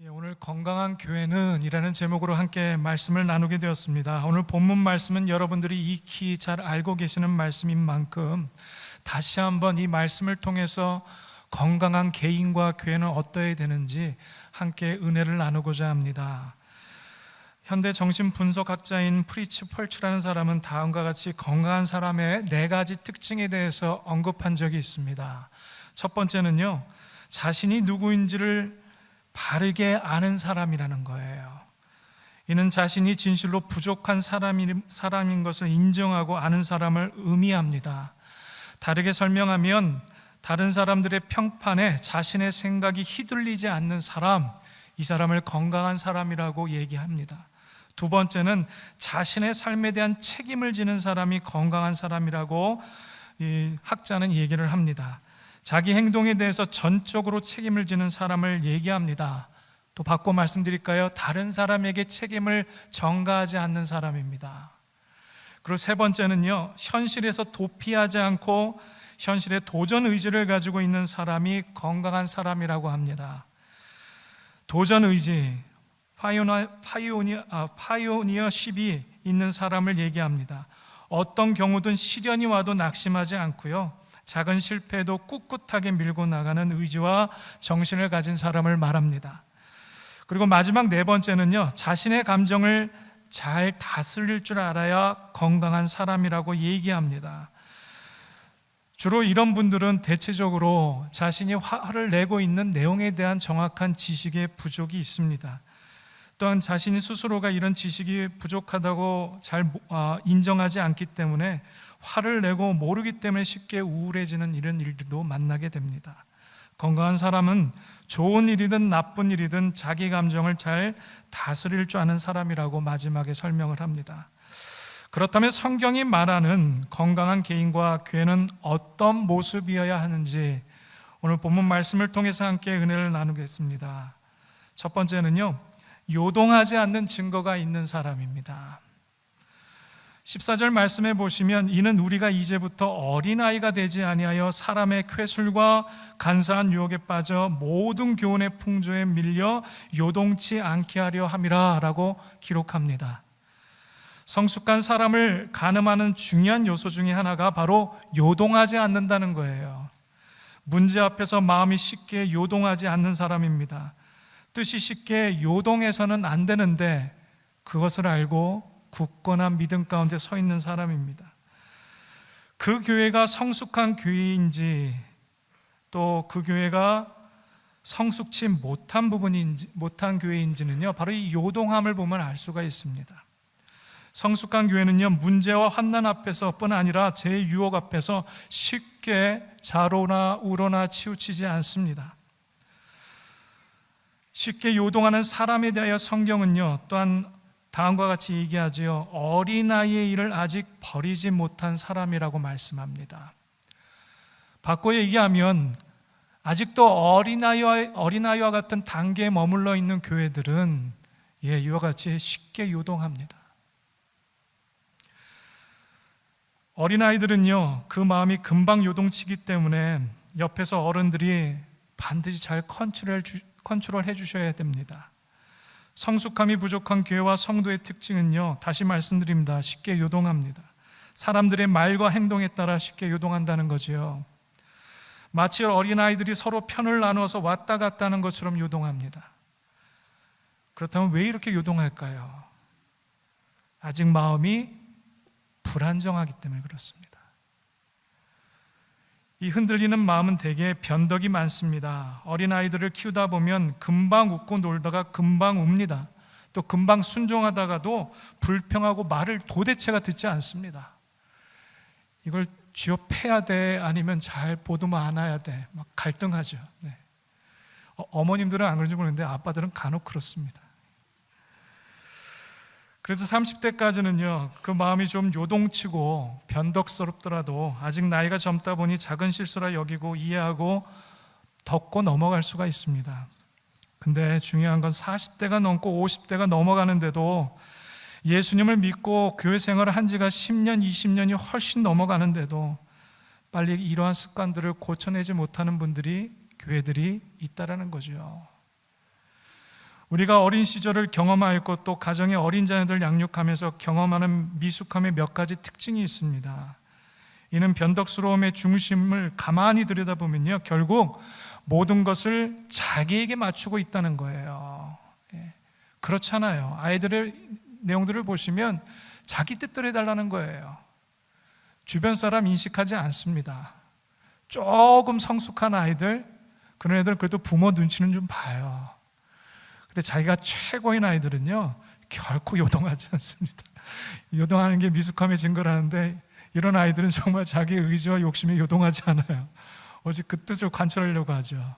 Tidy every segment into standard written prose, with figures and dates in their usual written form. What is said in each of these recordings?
오늘 건강한 교회는 이라는 제목으로 함께 말씀을 나누게 되었습니다. 오늘 본문 말씀은 여러분들이 익히 잘 알고 계시는 말씀인 만큼 다시 한번 이 말씀을 통해서 건강한 개인과 교회는 어떠해야 되는지 함께 은혜를 나누고자 합니다. 현대 정신분석학자인 프리츠 펄츠라는 사람은 다음과 같이 건강한 사람의 4가지 특징에 대해서 언급한 적이 있습니다. 첫 번째는요, 자신이 누구인지를 바르게 아는 사람이라는 거예요. 이는 자신이 진실로 부족한 사람인 것을 인정하고 아는 사람을 의미합니다. 다르게 설명하면 다른 사람들의 평판에 자신의 생각이 휘둘리지 않는 사람, 이 사람을 건강한 사람이라고 얘기합니다. 두 번째는 자신의 삶에 대한 책임을 지는 사람이 건강한 사람이라고 이 학자는 얘기를 합니다. 자기 행동에 대해서 전적으로 책임을 지는 사람을 얘기합니다. 또 바꿔 말씀드릴까요? 다른 사람에게 책임을 전가하지 않는 사람입니다. 그리고 세 번째는요, 현실에서 도피하지 않고 현실에 도전 의지를 가지고 있는 사람이 건강한 사람이라고 합니다. 도전 의지, 파이오니어십이 있는 사람을 얘기합니다. 어떤 경우든 시련이 와도 낙심하지 않고요, 작은 실패도 꿋꿋하게 밀고 나가는 의지와 정신을 가진 사람을 말합니다. 그리고 마지막 4번째는요, 자신의 감정을 잘 다스릴 줄 알아야 건강한 사람이라고 얘기합니다. 주로 이런 분들은 대체적으로 자신이 화를 내고 있는 내용에 대한 정확한 지식의 부족이 있습니다. 또한 자신이 스스로가 이런 지식이 부족하다고 잘 인정하지 않기 때문에 화를 내고 모르기 때문에 쉽게 우울해지는 이런 일들도 만나게 됩니다. 건강한 사람은 좋은 일이든 나쁜 일이든 자기 감정을 잘 다스릴 줄 아는 사람이라고 마지막에 설명을 합니다. 그렇다면 성경이 말하는 건강한 개인과 교회는 어떤 모습이어야 하는지 오늘 본문 말씀을 통해서 함께 은혜를 나누겠습니다. 첫 번째는요, 요동하지 않는 증거가 있는 사람입니다. 14절 말씀해 보시면, 이는 우리가 이제부터 어린아이가 되지 아니하여 사람의 쾌술과 간사한 유혹에 빠져 모든 교훈의 풍조에 밀려 요동치 않게 하려 함이라 라고 기록합니다. 성숙한 사람을 가늠하는 중요한 요소 중에 하나가 바로 요동하지 않는다는 거예요. 문제 앞에서 마음이 쉽게 요동하지 않는 사람입니다. 뜻이 쉽게 요동해서는 안 되는데 그것을 알고 굳건한 믿음 가운데 서 있는 사람입니다. 그 교회가 성숙한 교회인지 또 그 교회가 성숙치 못한 교회인지는요, 바로 이 요동함을 보면 알 수가 있습니다. 성숙한 교회는요, 문제와 환난 앞에서뿐 아니라 제 유혹 앞에서 쉽게 좌로나 우로나 치우치지 않습니다. 쉽게 요동하는 사람에 대하여 성경은요, 또한 다음과 같이 얘기하지요. 어린아이의 일을 아직 버리지 못한 사람이라고 말씀합니다. 바꿔 얘기하면 아직도 어린아이와 같은 단계에 머물러 있는 교회들은 이와 같이 쉽게 요동합니다. 어린아이들은요, 그 마음이 금방 요동치기 때문에 옆에서 어른들이 반드시 잘 컨트롤해 주셔야 됩니다. 성숙함이 부족한 교회와 성도의 특징은요, 다시 말씀드립니다. 쉽게 요동합니다. 사람들의 말과 행동에 따라 쉽게 요동한다는 거지요. 마치 어린아이들이 서로 편을 나누어서 왔다 갔다 하는 것처럼 요동합니다. 그렇다면 왜 이렇게 요동할까요? 아직 마음이 불안정하기 때문에 그렇습니다. 이 흔들리는 마음은 대개 변덕이 많습니다. 어린아이들을 키우다 보면 금방 웃고 놀다가 금방 웁니다. 또 금방 순종하다가도 불평하고 말을 도대체가 듣지 않습니다. 이걸 쥐어 패야 돼, 아니면 잘 보듬어 안아야 돼, 막 갈등하죠. 네. 어머님들은 안 그런지 모르는데 아빠들은 간혹 그렇습니다. 그래서 30대까지는요, 그 마음이 좀 요동치고 변덕스럽더라도 아직 나이가 젊다 보니 작은 실수라 여기고 이해하고 덮고 넘어갈 수가 있습니다. 근데 중요한 건 40대가 넘고 50대가 넘어가는데도, 예수님을 믿고 교회 생활을 한 지가 10년, 20년이 훨씬 넘어가는데도 빨리 이러한 습관들을 고쳐내지 못하는 분들이, 교회들이 있다라는 거죠. 우리가 어린 시절을 경험하였고 또 가정의 어린 자녀들 양육하면서 경험하는 미숙함의 몇 가지 특징이 있습니다. 이는 변덕스러움의 중심을 가만히 들여다보면요, 결국 모든 것을 자기에게 맞추고 있다는 거예요. 그렇잖아요. 아이들의 내용들을 보시면 자기 뜻대로 해달라는 거예요. 주변 사람 인식하지 않습니다. 조금 성숙한 아이들, 그런 애들 그래도 부모 눈치는 좀 봐요. 근데 자기가 최고인 아이들은요, 결코 요동하지 않습니다. 요동하는 게 미숙함의 증거라는데, 이런 아이들은 정말 자기의 의지와 욕심에 요동하지 않아요. 오직 그 뜻을 관철하려고 하죠.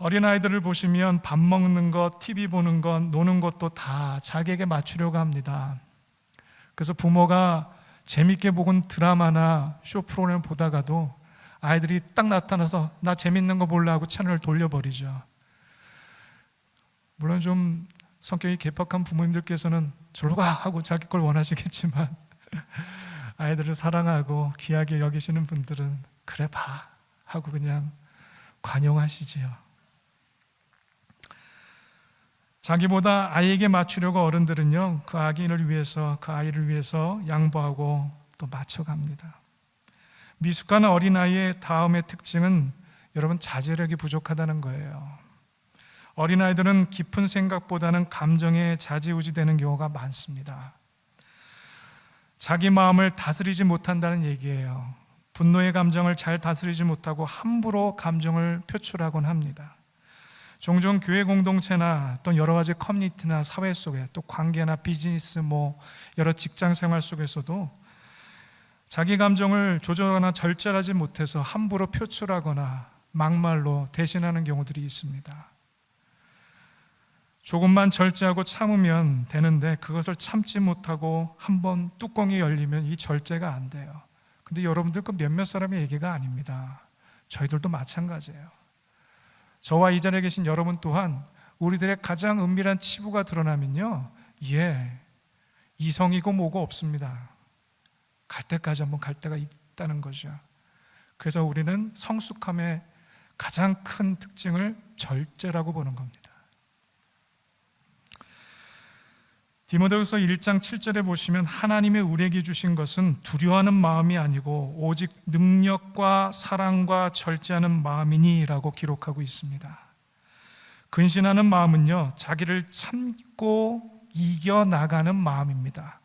어린아이들을 보시면 밥 먹는 것, TV 보는 것, 노는 것도 다 자기에게 맞추려고 합니다. 그래서 부모가 재밌게 보건 드라마나 쇼 프로그램 보다가도 아이들이 딱 나타나서 나 재밌는 거 볼래 하고 채널을 돌려버리죠. 물론 좀 성격이 개팍한 부모님들께서는 저로 가 하고 자기 걸 원하시겠지만 아이들을 사랑하고 귀하게 여기시는 분들은 그래 봐 하고 그냥 관용하시지요. 자기보다 아이에게 맞추려고 어른들은요, 그 아기를 위해서, 그 아이를 위해서 양보하고 또 맞춰갑니다. 미숙한 어린아이의 다음의 특징은 여러분 자제력이 부족하다는 거예요. 어린아이들은 깊은 생각보다는 감정에 좌지우지되는 경우가 많습니다. 자기 마음을 다스리지 못한다는 얘기예요. 분노의 감정을 잘 다스리지 못하고 함부로 감정을 표출하곤 합니다. 종종 교회 공동체나 또 여러 가지 커뮤니티나 사회 속에 또 관계나 비즈니스 여러 직장 생활 속에서도 자기 감정을 조절하거나 절제하지 못해서 함부로 표출하거나 막말로 대신하는 경우들이 있습니다. 조금만 절제하고 참으면 되는데 그것을 참지 못하고 한번 뚜껑이 열리면 이 절제가 안 돼요. 근데 여러분들 그 몇몇 사람의 얘기가 아닙니다. 저희들도 마찬가지예요. 저와 이 자리에 계신 여러분 또한 우리들의 가장 은밀한 치부가 드러나면요, 이성이고 뭐고 없습니다. 갈 때까지 한번 갈 때가 있다는 거죠. 그래서 우리는 성숙함의 가장 큰 특징을 절제라고 보는 겁니다. 디모데후서 1장 7절에 보시면 하나님의 우리에게 주신 것은 두려워하는 마음이 아니고 오직 능력과 사랑과 절제하는 마음이니 라고 기록하고 있습니다. 근신하는 마음은요, 자기를 참고 이겨나가는 마음입니다.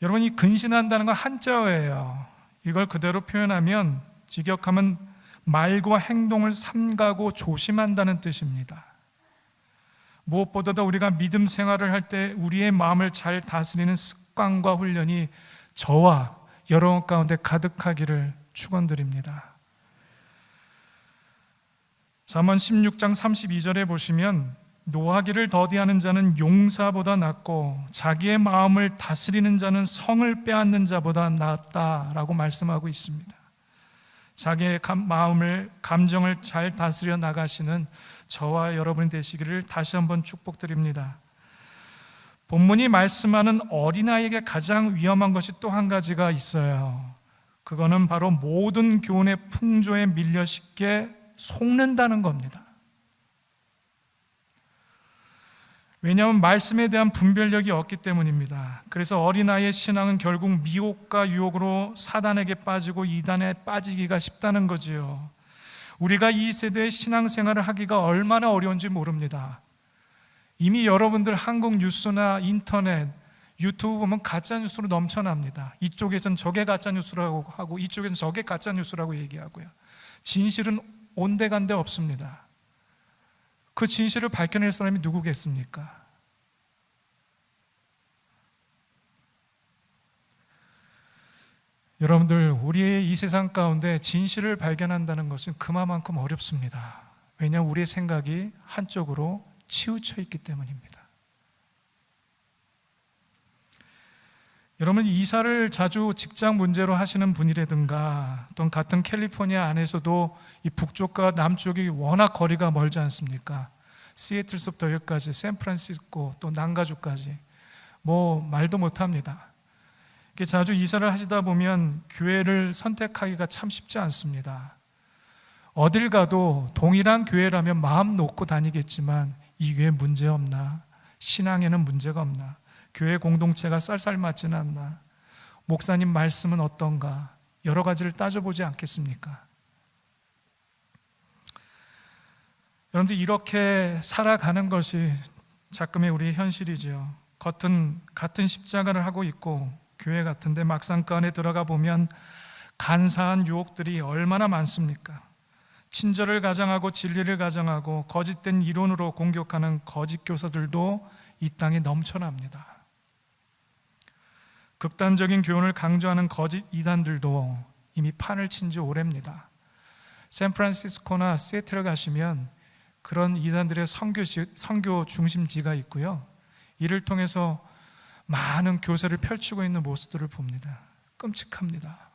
여러분, 이 근신한다는 건 한자어예요. 이걸 그대로 표현하면 직역하면 말과 행동을 삼가고 조심한다는 뜻입니다. 무엇보다도 우리가 믿음 생활을 할 때 우리의 마음을 잘 다스리는 습관과 훈련이 저와 여러분 가운데 가득하기를 축원드립니다. 잠언 16장 32절에 보시면 노하기를 더디하는 자는 용사보다 낫고 자기의 마음을 다스리는 자는 성을 빼앗는 자보다 낫다라고 말씀하고 있습니다. 자기의 마음을, 감정을 잘 다스려 나가시는 저와 여러분이 되시기를 다시 한번 축복드립니다. 본문이 말씀하는 어린아이에게 가장 위험한 것이 또 한 가지가 있어요. 그거는 바로 모든 교훈의 풍조에 밀려 쉽게 속는다는 겁니다. 왜냐하면 말씀에 대한 분별력이 없기 때문입니다. 그래서 어린아이의 신앙은 결국 미혹과 유혹으로 사단에게 빠지고 이단에 빠지기가 쉽다는 거지요. 우리가 이 세대의 신앙생활을 하기가 얼마나 어려운지 모릅니다. 이미 여러분들 한국 뉴스나 인터넷, 유튜브 보면 가짜뉴스로 넘쳐납니다. 이쪽에선 저게 가짜뉴스라고 하고 이쪽에선 저게 가짜뉴스라고 얘기하고요. 진실은 온데간데 없습니다. 그 진실을 밝혀낼 사람이 누구겠습니까? 여러분들, 우리의 이 세상 가운데 진실을 발견한다는 것은 그만큼 어렵습니다. 왜냐하면 우리의 생각이 한쪽으로 치우쳐 있기 때문입니다. 여러분, 이사를 자주 직장 문제로 하시는 분이라든가 또는 같은 캘리포니아 안에서도 이 북쪽과 남쪽이 워낙 거리가 멀지 않습니까? 시애틀서부터 여기까지 샌프란시스코 또 난가주까지 말도 못합니다. 자주 이사를 하시다 보면 교회를 선택하기가 참 쉽지 않습니다. 어딜 가도 동일한 교회라면 마음 놓고 다니겠지만 이 교회 문제 없나? 신앙에는 문제가 없나? 교회 공동체가 쌀쌀맞지는 않나? 목사님 말씀은 어떤가? 여러 가지를 따져보지 않겠습니까? 여러분들, 이렇게 살아가는 것이 작금의 우리의 현실이죠. 겉은 같은 십자가를 하고 있고 교회 같은데 막상 그 안에 들어가 보면 간사한 유혹들이 얼마나 많습니까? 친절을 가장하고 진리를 가장하고 거짓된 이론으로 공격하는 거짓 교사들도 이 땅에 넘쳐납니다. 극단적인 교훈을 강조하는 거짓 이단들도 이미 판을 친 지 오래입니다. 샌프란시스코나 시애틀에 가시면 그런 이단들의 선교 중심지가 있고요, 이를 통해서 많은 교세를 펼치고 있는 모습들을 봅니다. 끔찍합니다.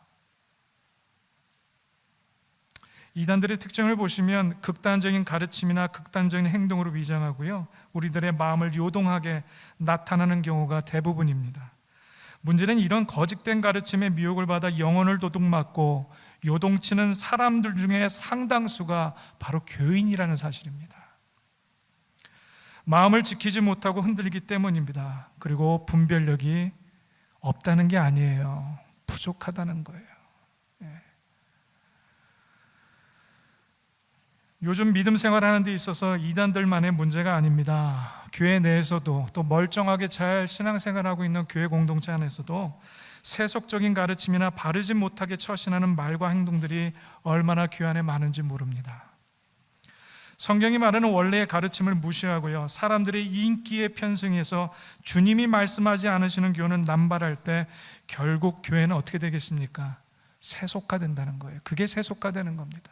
이단들의 특징을 보시면 극단적인 가르침이나 극단적인 행동으로 위장하고요, 우리들의 마음을 요동하게 나타나는 경우가 대부분입니다. 문제는 이런 거짓된 가르침에 미혹을 받아 영혼을 도둑맞고 요동치는 사람들 중에 상당수가 바로 교인이라는 사실입니다. 마음을 지키지 못하고 흔들리기 때문입니다. 그리고 분별력이 없다는 게 아니에요. 부족하다는 거예요. 요즘 믿음 생활하는 데 있어서 이단들만의 문제가 아닙니다. 교회 내에서도, 또 멀쩡하게 잘 신앙생활하고 있는 교회 공동체 안에서도 세속적인 가르침이나 바르지 못하게 처신하는 말과 행동들이 얼마나 교회 안에 많은지 모릅니다. 성경이 말하는 원래의 가르침을 무시하고요, 사람들의 인기에 편승해서 주님이 말씀하지 않으시는 교훈은 남발할 때 결국 교회는 어떻게 되겠습니까? 세속화된다는 거예요. 그게 세속화되는 겁니다.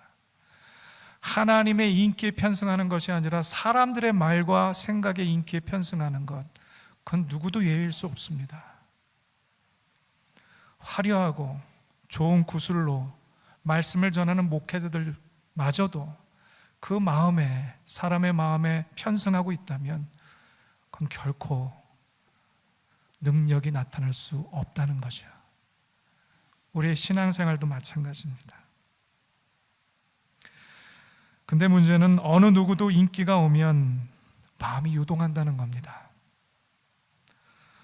하나님의 인기에 편승하는 것이 아니라 사람들의 말과 생각의 인기에 편승하는 것, 그건 누구도 예외일 수 없습니다. 화려하고 좋은 구슬로 말씀을 전하는 목회자들마저도 그 마음에, 사람의 마음에 편승하고 있다면 그건 결코 능력이 나타날 수 없다는 거죠. 우리의 신앙생활도 마찬가지입니다. 근데 문제는 어느 누구도 인기가 오면 마음이 요동한다는 겁니다.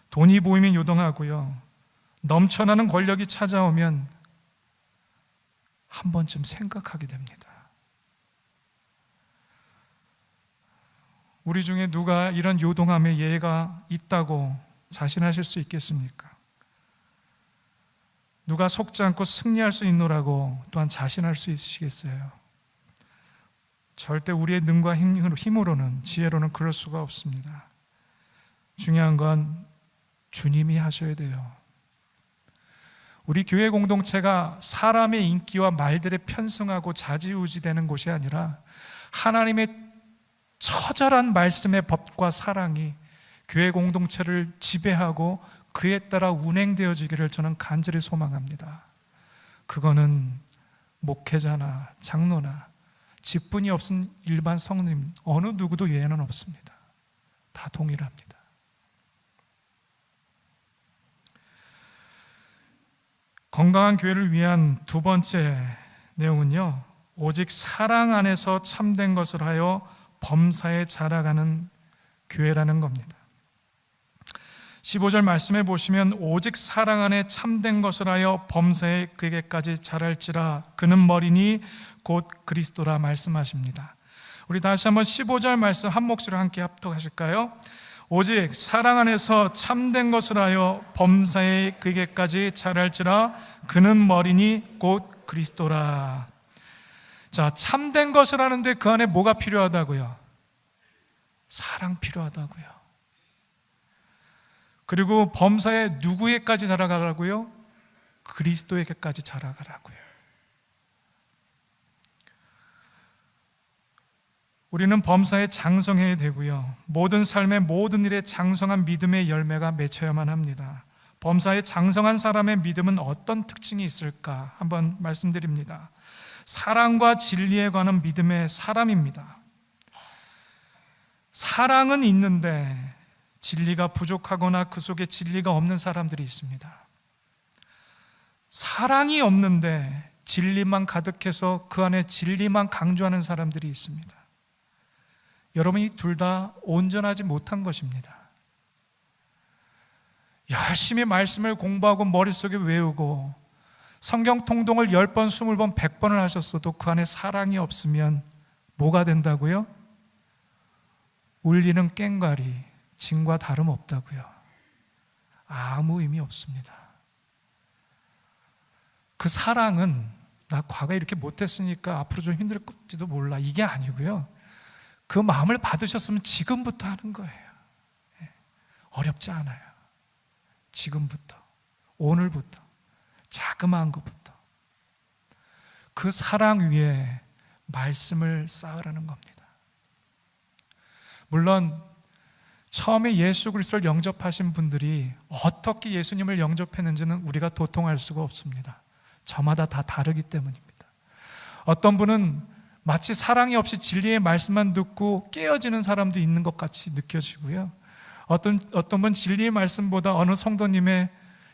돈이 보이면 요동하고요, 넘쳐나는 권력이 찾아오면 한 번쯤 생각하게 됩니다. 우리 중에 누가 이런 요동함에 예가 있다고 자신하실 수 있겠습니까? 누가 속지 않고 승리할 수 있노라고 또한 자신할 수 있으시겠어요? 절대 우리의 능과 힘으로는, 지혜로는 그럴 수가 없습니다. 중요한 건 주님이 하셔야 돼요. 우리 교회 공동체가 사람의 인기와 말들에 편승하고 좌지우지되는 곳이 아니라 하나님의 처절한 말씀의 법과 사랑이 교회 공동체를 지배하고 그에 따라 운행되어지기를 저는 간절히 소망합니다. 그거는 목회자나 장로나 직분이 없은 일반 성도님 어느 누구도 예외는 없습니다. 다 동일합니다. 건강한 교회를 위한 두 번째 내용은요, 오직 사랑 안에서 참된 것을 하여 범사에 자라가는 교회라는 겁니다. 15절 말씀해 보시면 오직 사랑 안에 참된 것을 하여 범사에 그에게까지 자랄지라 그는 머리니 곧 그리스도라 말씀하십니다. 우리 다시 한번 15절 말씀 한 목소리로 함께 합독하실까요? 오직 사랑 안에서 참된 것을 하여 범사에 그에게까지 자랄지라 그는 머리니 곧 그리스도라. 자, 참된 것을 하는데 그 안에 뭐가 필요하다고요? 사랑 필요하다고요. 그리고 범사에 누구에게까지 자라가라고요? 그리스도에게까지 자라가라고요. 우리는 범사에 장성해야 되고요, 모든 삶의 모든 일에 장성한 믿음의 열매가 맺혀야만 합니다. 범사에 장성한 사람의 믿음은 어떤 특징이 있을까? 한번 말씀드립니다. 사랑과 진리에 관한 믿음의 사람입니다. 사랑은 있는데 진리가 부족하거나 그 속에 진리가 없는 사람들이 있습니다. 사랑이 없는데 진리만 가득해서 그 안에 진리만 강조하는 사람들이 있습니다. 여러분, 이 둘 다 온전하지 못한 것입니다. 열심히 말씀을 공부하고 머릿속에 외우고 성경 통독을 10번, 20번, 100번을 하셨어도 그 안에 사랑이 없으면 뭐가 된다고요? 울리는 꽹과리, 진과 다름없다고요. 아무 의미 없습니다. 그 사랑은 나 과거에 이렇게 못했으니까 앞으로 좀 힘들지도 몰라, 이게 아니고요. 그 마음을 받으셨으면 지금부터 하는 거예요. 어렵지 않아요. 지금부터, 오늘부터, 자그마한 것부터 그 사랑 위에 말씀을 쌓으라는 겁니다. 물론 처음에 예수 그리스도를 영접하신 분들이 어떻게 예수님을 영접했는지는 우리가 도통할 수가 없습니다. 저마다 다 다르기 때문입니다. 어떤 분은 마치 사랑이 없이 진리의 말씀만 듣고 깨어지는 사람도 있는 것 같이 느껴지고요. 어떤 분 진리의 말씀보다 어느 성도님의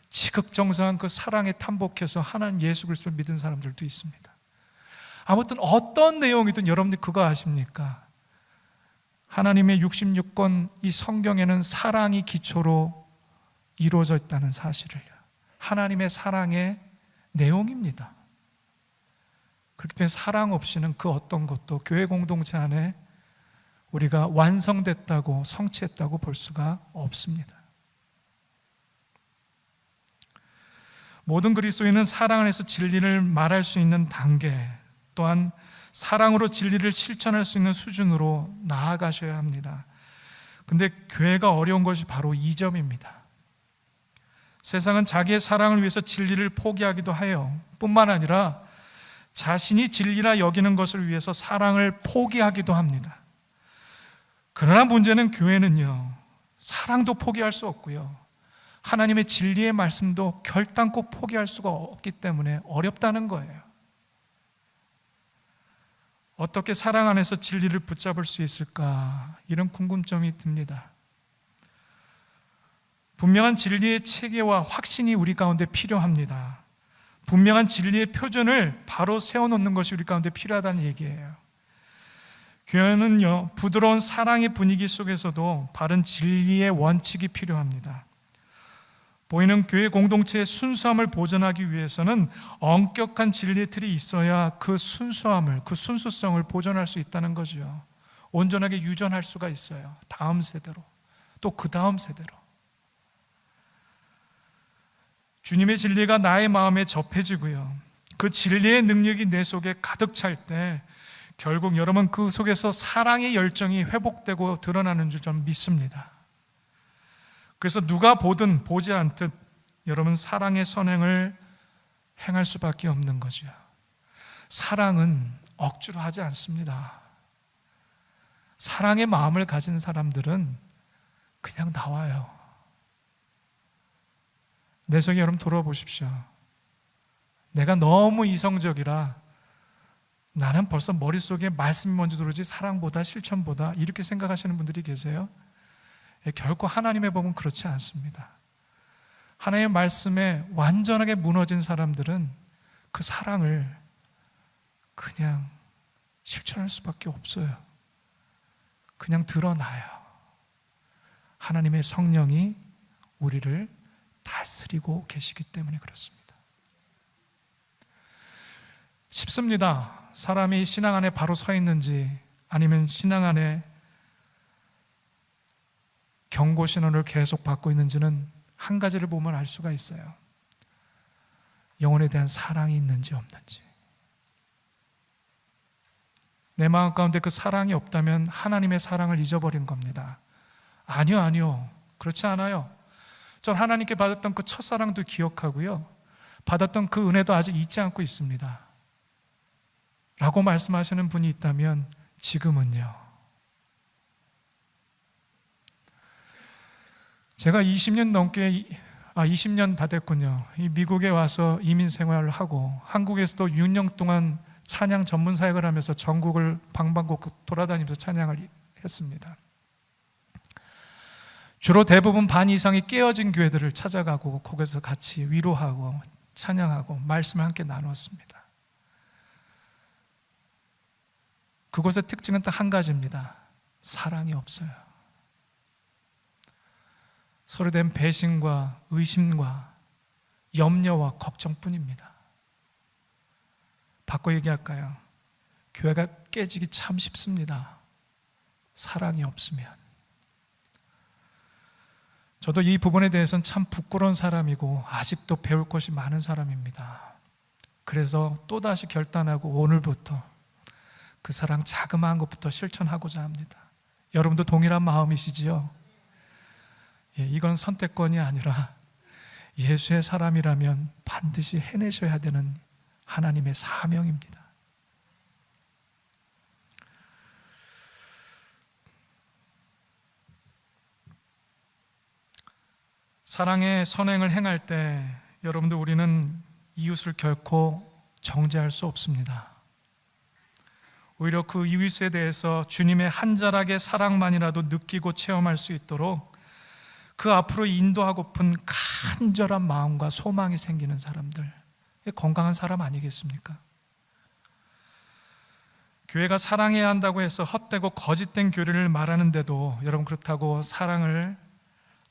지극정성한 그 사랑에 탐복해서 하나님 예수 그리스도를 믿은 사람들도 있습니다. 아무튼 어떤 내용이든 여러분들 그거 아십니까? 하나님의 66권 이 성경에는 사랑이 기초로 이루어져 있다는 사실을, 하나님의 사랑의 내용입니다. 그렇기 때문에 사랑 없이는 그 어떤 것도 교회 공동체 안에 우리가 완성됐다고, 성취했다고 볼 수가 없습니다. 모든 그리스도인은 사랑 안에서 진리를 말할 수 있는 단계, 또한 사랑으로 진리를 실천할 수 있는 수준으로 나아가셔야 합니다. 근데 교회가 어려운 것이 바로 이 점입니다. 세상은 자기의 사랑을 위해서 진리를 포기하기도 해요. 뿐만 아니라 자신이 진리라 여기는 것을 위해서 사랑을 포기하기도 합니다. 그러나 문제는 교회는요, 사랑도 포기할 수 없고요, 하나님의 진리의 말씀도 결단코 포기할 수가 없기 때문에 어렵다는 거예요. 어떻게 사랑 안에서 진리를 붙잡을 수 있을까? 이런 궁금점이 듭니다. 분명한 진리의 체계와 확신이 우리 가운데 필요합니다. 분명한 진리의 표준을 바로 세워놓는 것이 우리 가운데 필요하다는 얘기예요. 교회는요, 부드러운 사랑의 분위기 속에서도 바른 진리의 원칙이 필요합니다. 보이는 교회 공동체의 순수함을 보존하기 위해서는 엄격한 진리의 틀이 있어야 그 순수함을, 그 순수성을 보존할 수 있다는 거죠. 온전하게 유전할 수가 있어요. 다음 세대로, 또 그 다음 세대로. 주님의 진리가 나의 마음에 접해지고요, 그 진리의 능력이 내 속에 가득 찰 때 결국 여러분 그 속에서 사랑의 열정이 회복되고 드러나는 줄 저는 믿습니다. 그래서 누가 보든 보지 않듯 여러분 사랑의 선행을 행할 수밖에 없는 거죠. 사랑은 억지로 하지 않습니다. 사랑의 마음을 가진 사람들은 그냥 나와요. 내 속에 여러분 돌아보십시오. 내가 너무 이성적이라 나는 벌써 머릿속에 말씀이 먼저 들어오지 사랑보다 실천보다, 이렇게 생각하시는 분들이 계세요. 결코 하나님의 법은 그렇지 않습니다. 하나님의 말씀에 완전하게 무너진 사람들은 그 사랑을 그냥 실천할 수밖에 없어요. 그냥 드러나요. 하나님의 성령이 우리를 다스리고 계시기 때문에 그렇습니다. 쉽습니다. 사람이 신앙 안에 바로 서 있는지 아니면 신앙 안에 경고 신호를 계속 받고 있는지는 한 가지를 보면 알 수가 있어요. 영혼에 대한 사랑이 있는지 없는지. 내 마음 가운데 그 사랑이 없다면 하나님의 사랑을 잊어버린 겁니다. 아니요. 그렇지 않아요. 전 하나님께 받았던 그 첫사랑도 기억하고요, 받았던 그 은혜도 아직 잊지 않고 있습니다 라고 말씀하시는 분이 있다면 지금은요. 제가 20년 다 됐군요. 이 미국에 와서 이민 생활을 하고 한국에서도 6년 동안 찬양 전문 사역을 하면서 전국을 방방곡곡 돌아다니면서 찬양을 했습니다. 주로 대부분 반 이상이 깨어진 교회들을 찾아가고 거기서 같이 위로하고 찬양하고 말씀을 함께 나누었습니다. 그곳의 특징은 딱 한 가지입니다. 사랑이 없어요. 서로 된 배신과 의심과 염려와 걱정뿐입니다. 바꿔 얘기할까요? 교회가 깨지기 참 쉽습니다. 사랑이 없으면. 저도 이 부분에 대해서는 참 부끄러운 사람이고 아직도 배울 것이 많은 사람입니다. 그래서 또다시 결단하고 오늘부터 그 사랑 자그마한 것부터 실천하고자 합니다. 여러분도 동일한 마음이시지요? 예, 이건 선택권이 아니라 예수의 사람이라면 반드시 해내셔야 되는 하나님의 사명입니다. 사랑의 선행을 행할 때 여러분들 우리는 이웃을 결코 정죄할 수 없습니다. 오히려 그 이웃에 대해서 주님의 한 자락의 사랑만이라도 느끼고 체험할 수 있도록 그 앞으로 인도하고픈 간절한 마음과 소망이 생기는 사람들, 건강한 사람 아니겠습니까? 교회가 사랑해야 한다고 해서 헛되고 거짓된 교리를 말하는데도 여러분 그렇다고 사랑을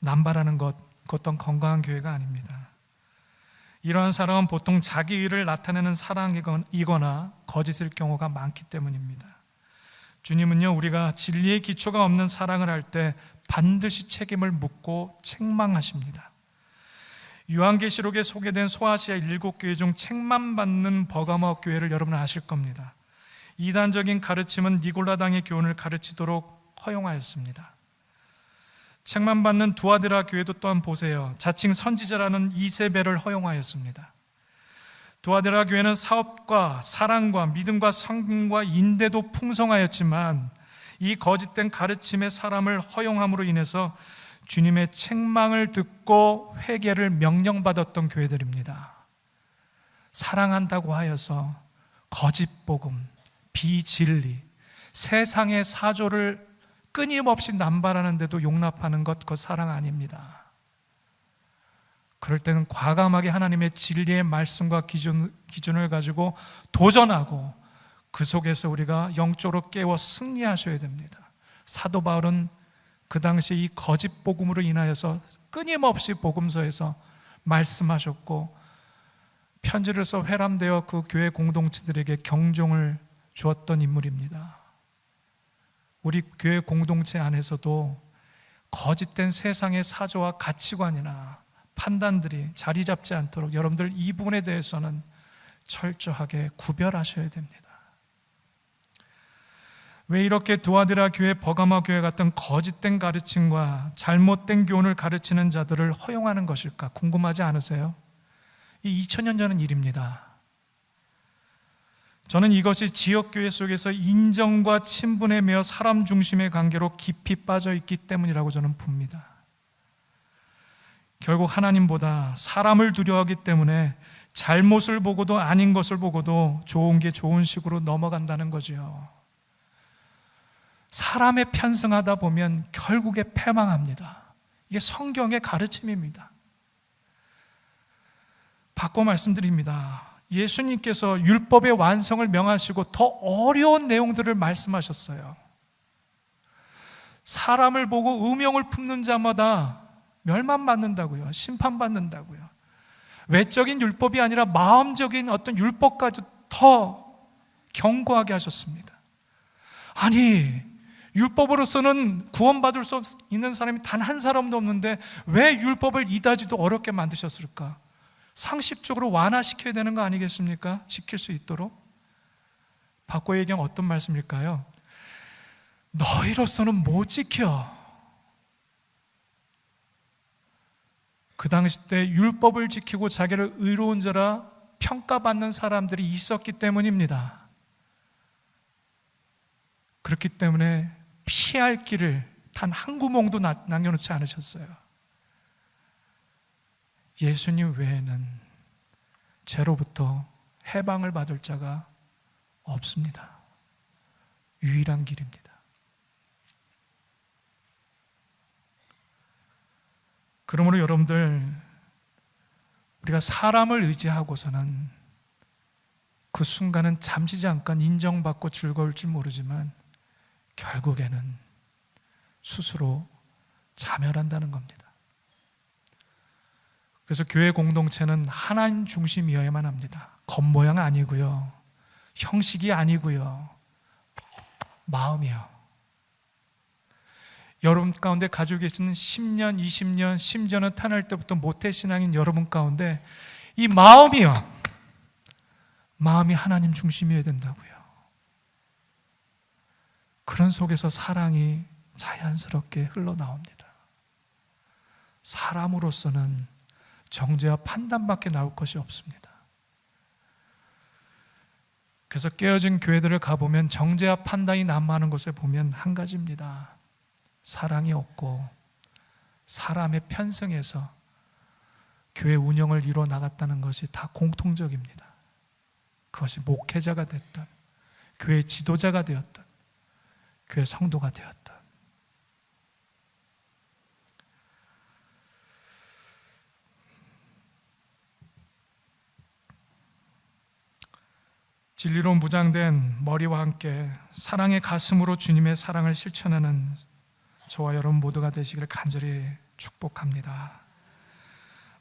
남발하는 것, 그것도 건강한 교회가 아닙니다. 이러한 사랑은 보통 자기 의를 나타내는 사랑이거나 거짓일 경우가 많기 때문입니다. 주님은요, 우리가 진리의 기초가 없는 사랑을 할 때 반드시 책임을 묻고 책망하십니다. 요한계시록에 소개된 소아시아 7교회 중 책만 받는 버가모 교회를 여러분은 아실 겁니다. 이단적인 가르침은 니골라당의 교훈을 가르치도록 허용하였습니다. 책만 받는 두아드라 교회도 또한 보세요. 자칭 선지자라는 이세벨을 허용하였습니다. 두아드라 교회는 사업과 사랑과 믿음과 성김과 인대도 풍성하였지만 이 거짓된 가르침의 사람을 허용함으로 인해서 주님의 책망을 듣고 회개를 명령받았던 교회들입니다. 사랑한다고 하여서 거짓 복음, 비진리, 세상의 사조를 끊임없이 남발하는데도 용납하는 것, 그것 사랑 아닙니다. 그럴 때는 과감하게 하나님의 진리의 말씀과 기준을 가지고 도전하고 그 속에서 우리가 영적으로 깨워 승리하셔야 됩니다. 사도 바울은 그 당시 이 거짓 복음으로 인하여서 끊임없이 복음서에서 말씀하셨고 편지를 써 회람되어 그 교회 공동체들에게 경종을 주었던 인물입니다. 우리 교회 공동체 안에서도 거짓된 세상의 사조와 가치관이나 판단들이 자리 잡지 않도록 여러분들 이 부분에 대해서는 철저하게 구별하셔야 됩니다. 왜 이렇게 두아드라 교회, 버가모 교회 같은 거짓된 가르침과 잘못된 교훈을 가르치는 자들을 허용하는 것일까 궁금하지 않으세요? 이 2000년 전 일입니다. 저는 이것이 지역교회 속에서 인정과 친분에 매여 사람 중심의 관계로 깊이 빠져 있기 때문이라고 저는 봅니다. 결국 하나님보다 사람을 두려워하기 때문에 잘못을 보고도 아닌 것을 보고도 좋은 게 좋은 식으로 넘어간다는 거죠. 사람에 편승하다 보면 결국에 패망합니다. 이게 성경의 가르침입니다. 바꿔 말씀드립니다. 예수님께서 율법의 완성을 명하시고 더 어려운 내용들을 말씀하셨어요. 사람을 보고 음욕을 품는 자마다 멸망받는다고요. 심판받는다고요. 외적인 율법이 아니라 마음적인 어떤 율법까지 더 경고하게 하셨습니다. 아니, 율법으로서는 구원받을 수 있는 사람이 단 한 사람도 없는데 왜 율법을 이다지도 어렵게 만드셨을까? 상식적으로 완화시켜야 되는 거 아니겠습니까? 지킬 수 있도록. 바꿔 얘기하면 어떤 말씀일까요? 너희로서는 못 지켜. 그 당시 때 율법을 지키고 자기를 의로운 자라 평가받는 사람들이 있었기 때문입니다. 그렇기 때문에 피할 길을 단 한 구멍도 남겨놓지 않으셨어요. 예수님 외에는 죄로부터 해방을 받을 자가 없습니다. 유일한 길입니다. 그러므로 여러분들, 우리가 사람을 의지하고서는 그 순간은 잠시 잠깐 인정받고 즐거울지 모르지만 결국에는 스스로 자멸한다는 겁니다. 그래서 교회 공동체는 하나님 중심이어야만 합니다. 겉모양 아니고요, 형식이 아니고요, 마음이요. 여러분 가운데 가지고 계시는 10년, 20년, 심지어는 태어날 때부터 모태신앙인 여러분 가운데 이 마음이요, 마음이 하나님 중심이어야 된다고요. 그런 속에서 사랑이 자연스럽게 흘러나옵니다. 사람으로서는 정죄와 판단밖에 나올 것이 없습니다. 그래서 깨어진 교회들을 가보면 정죄와 판단이 난무하는 곳에 보면 한 가지입니다. 사랑이 없고 사람의 편승해서 교회 운영을 이루어 나갔다는 것이 다 공통적입니다. 그것이 목회자가 됐든 교회 지도자가 되었든 교회 성도가 되었든. 진리로 무장된 머리와 함께 사랑의 가슴으로 주님의 사랑을 실천하는 저와 여러분 모두가 되시기를 간절히 축복합니다.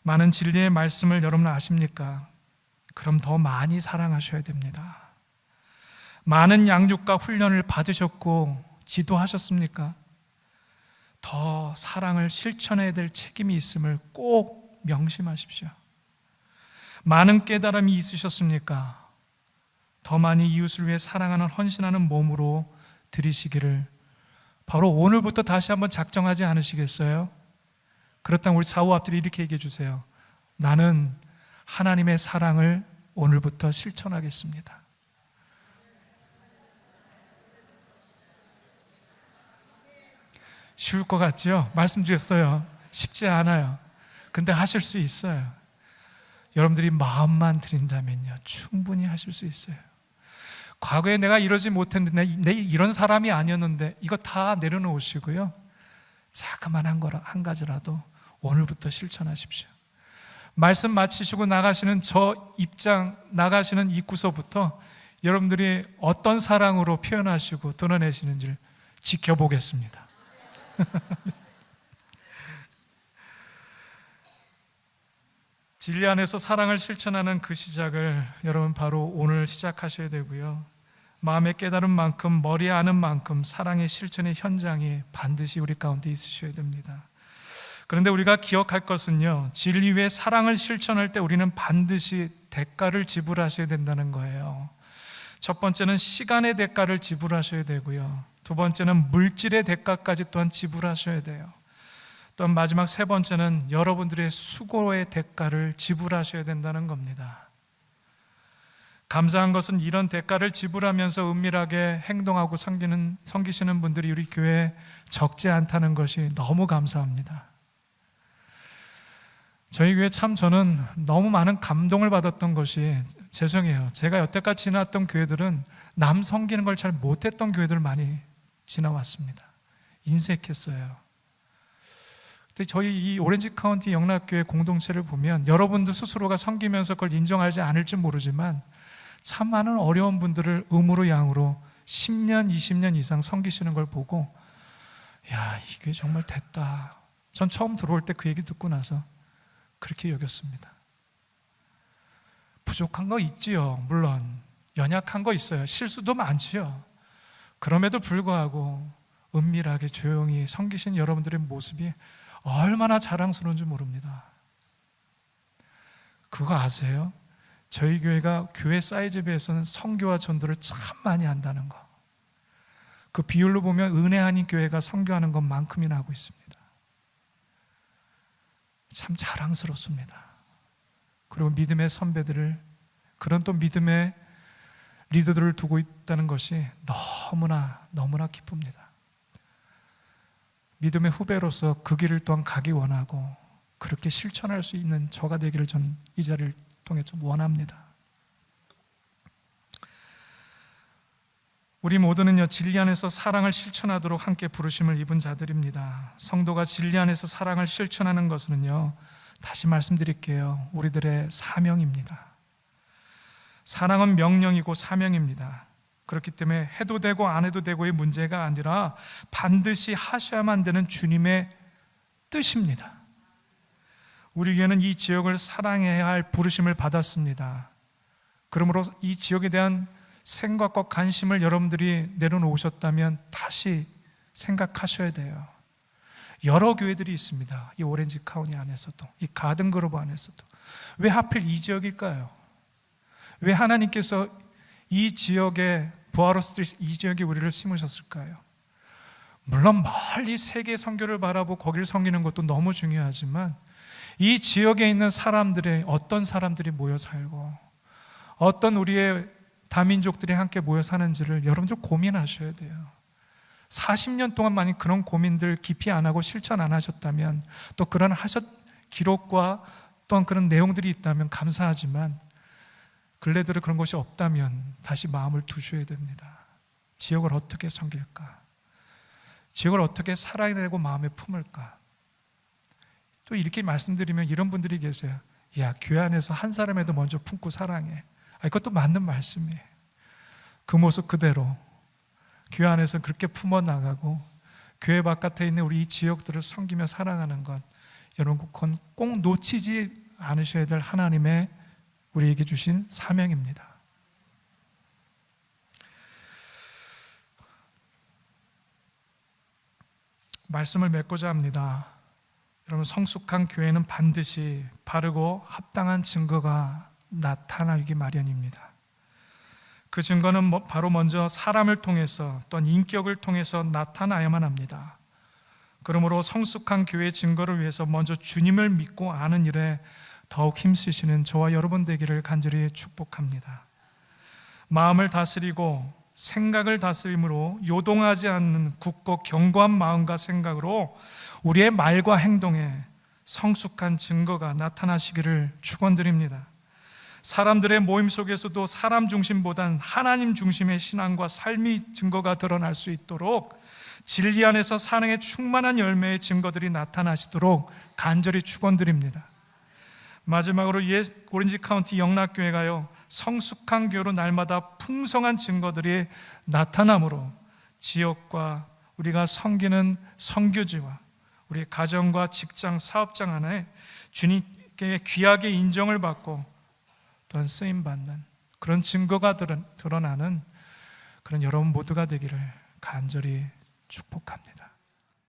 많은 진리의 말씀을 여러분 아십니까? 그럼 더 많이 사랑하셔야 됩니다. 많은 양육과 훈련을 받으셨고 지도하셨습니까? 더 사랑을 실천해야 될 책임이 있음을 꼭 명심하십시오. 많은 깨달음이 있으셨습니까? 더 많이 이웃을 위해 사랑하는 헌신하는 몸으로 드리시기를 바로 오늘부터 다시 한번 작정하지 않으시겠어요? 그렇다면 우리 좌우 앞뒤로 이렇게 얘기해 주세요. 나는 하나님의 사랑을 오늘부터 실천하겠습니다. 쉬울 것 같죠? 말씀드렸어요. 쉽지 않아요. 근데 하실 수 있어요. 여러분들이 마음만 드린다면요, 충분히 하실 수 있어요. 과거에 내가 이러지 못했는데, 내 이런 사람이 아니었는데, 이거 다 내려놓으시고요, 자그만한 거라 한 가지라도 오늘부터 실천하십시오. 말씀 마치시고 나가시는 저 입장, 나가시는 입구서부터 여러분들이 어떤 사랑으로 표현하시고 드러내시는지를 지켜보겠습니다. 진리 안에서 사랑을 실천하는 그 시작을 여러분 바로 오늘 시작하셔야 되고요, 마음에 깨달은 만큼, 머리에 아는 만큼 사랑의 실천의 현장이 반드시 우리 가운데 있으셔야 됩니다. 그런데 우리가 기억할 것은요, 진리 위에 사랑을 실천할 때 우리는 반드시 대가를 지불하셔야 된다는 거예요. 첫 번째는 시간의 대가를 지불하셔야 되고요, 두 번째는 물질의 대가까지 또한 지불하셔야 돼요. 또한 마지막 세 번째는 여러분들의 수고의 대가를 지불하셔야 된다는 겁니다. 감사한 것은 이런 대가를 지불하면서 은밀하게 행동하고 섬기시는 분들이 우리 교회에 적지 않다는 것이 너무 감사합니다. 저희 교회 참 저는 너무 많은 감동을 받았던 것이, 죄송해요, 제가 여태까지 지나왔던 교회들은 남 섬기는 걸 잘 못했던 교회들 많이 지나왔습니다. 인색했어요. 근데 저희 이 오렌지 카운티 영락교회 공동체를 보면 여러분들 스스로가 섬기면서 그걸 인정하지 않을지 모르지만 참 많은 어려운 분들을 음으로 양으로 10년, 20년 이상 섬기시는 걸 보고, 야, 이 교회 정말 됐다. 전 처음 들어올 때 그 얘기 듣고 나서 그렇게 여겼습니다. 부족한 거 있지요. 물론 연약한 거 있어요. 실수도 많지요. 그럼에도 불구하고 은밀하게 조용히 섬기신 여러분들의 모습이 얼마나 자랑스러운지 모릅니다. 그거 아세요? 저희 교회가 교회 사이즈에 비해서는 선교와 전도를 참 많이 한다는 거. 그 비율로 보면 은혜 아닌 교회가 선교하는 것만큼이나 하고 있습니다. 참 자랑스럽습니다. 그리고 믿음의 선배들을, 그런 또 믿음의 리더들을 두고 있다는 것이 너무나 기쁩니다. 믿음의 후배로서 그 길을 또한 가기 원하고 그렇게 실천할 수 있는 저가 되기를 저는 이 자리를 통해 좀 원합니다. 우리 모두는요, 진리 안에서 사랑을 실천하도록 함께 부르심을 입은 자들입니다. 성도가 진리 안에서 사랑을 실천하는 것은요, 다시 말씀드릴게요, 우리들의 사명입니다. 사랑은 명령이고 사명입니다. 그렇기 때문에 해도 되고 안 해도 되고의 문제가 아니라 반드시 하셔야만 되는 주님의 뜻입니다. 우리 교회는 이 지역을 사랑해야 할 부르심을 받았습니다. 그러므로 이 지역에 대한 생각과 관심을 여러분들이 내려놓으셨다면 다시 생각하셔야 돼요. 여러 교회들이 있습니다. 이 오렌지 카운티 안에서도, 이 가든 그로브 안에서도. 왜 하필 이 지역일까요? 왜 하나님께서 이 지역에, 부하로 스트리트 이 지역에 우리를 심으셨을까요? 물론 멀리 세계 선교를 바라보고 거기를 섬기는 것도 너무 중요하지만 이 지역에 있는 사람들의, 어떤 사람들이 모여 살고 어떤 우리의 다민족들이 함께 모여 사는지를 여러분들 고민하셔야 돼요. 40년 동안 만약 그런 고민들 깊이 안 하고 실천 안 하셨다면, 또 그런 기록과 또한 그런 내용들이 있다면 감사하지만 근래들에 그런 것이 없다면 다시 마음을 두셔야 됩니다. 지역을 어떻게 섬길까? 지역을 어떻게 사랑해내고 마음에 품을까? 또 이렇게 말씀드리면 이런 분들이 계세요. 야, 교회 안에서 한 사람에도 먼저 품고 사랑해. 이것도 맞는 말씀이에요. 그 모습 그대로 교회 안에서 그렇게 품어나가고 교회 바깥에 있는 우리 이 지역들을 섬기며 사랑하는 것, 여러분 꼭 놓치지 않으셔야 될 하나님의 우리에게 주신 사명입니다. 말씀을 맺고자 합니다. 여러분, 성숙한 교회는 반드시 바르고 합당한 증거가 나타나기 마련입니다. 그 증거는 바로 먼저 사람을 통해서, 또한 인격을 통해서 나타나야만 합니다. 그러므로 성숙한 교회의 증거를 위해서 먼저 주님을 믿고 아는 일에 더욱 힘쓰시는 저와 여러분 되기를 간절히 축복합니다. 마음을 다스리고 생각을 다스림으로 요동하지 않는 굳고 견고한 마음과 생각으로 우리의 말과 행동에 성숙한 증거가 나타나시기를 축원드립니다. 사람들의 모임 속에서도 사람 중심보단 하나님 중심의 신앙과 삶의 증거가 드러날 수 있도록 진리 안에서 사랑의 충만한 열매의 증거들이 나타나시도록 간절히 축원드립니다. 마지막으로 오렌지 카운티 영락교회가요, 성숙한 교회로 날마다 풍성한 증거들이 나타나므로 지역과 우리가 섬기는 선교지와 우리 가정과 직장, 사업장 안에 주님께 귀하게 인정을 받고 또한 쓰임받는 그런 증거가 드러나는 그런 여러분 모두가 되기를 간절히 축복합니다.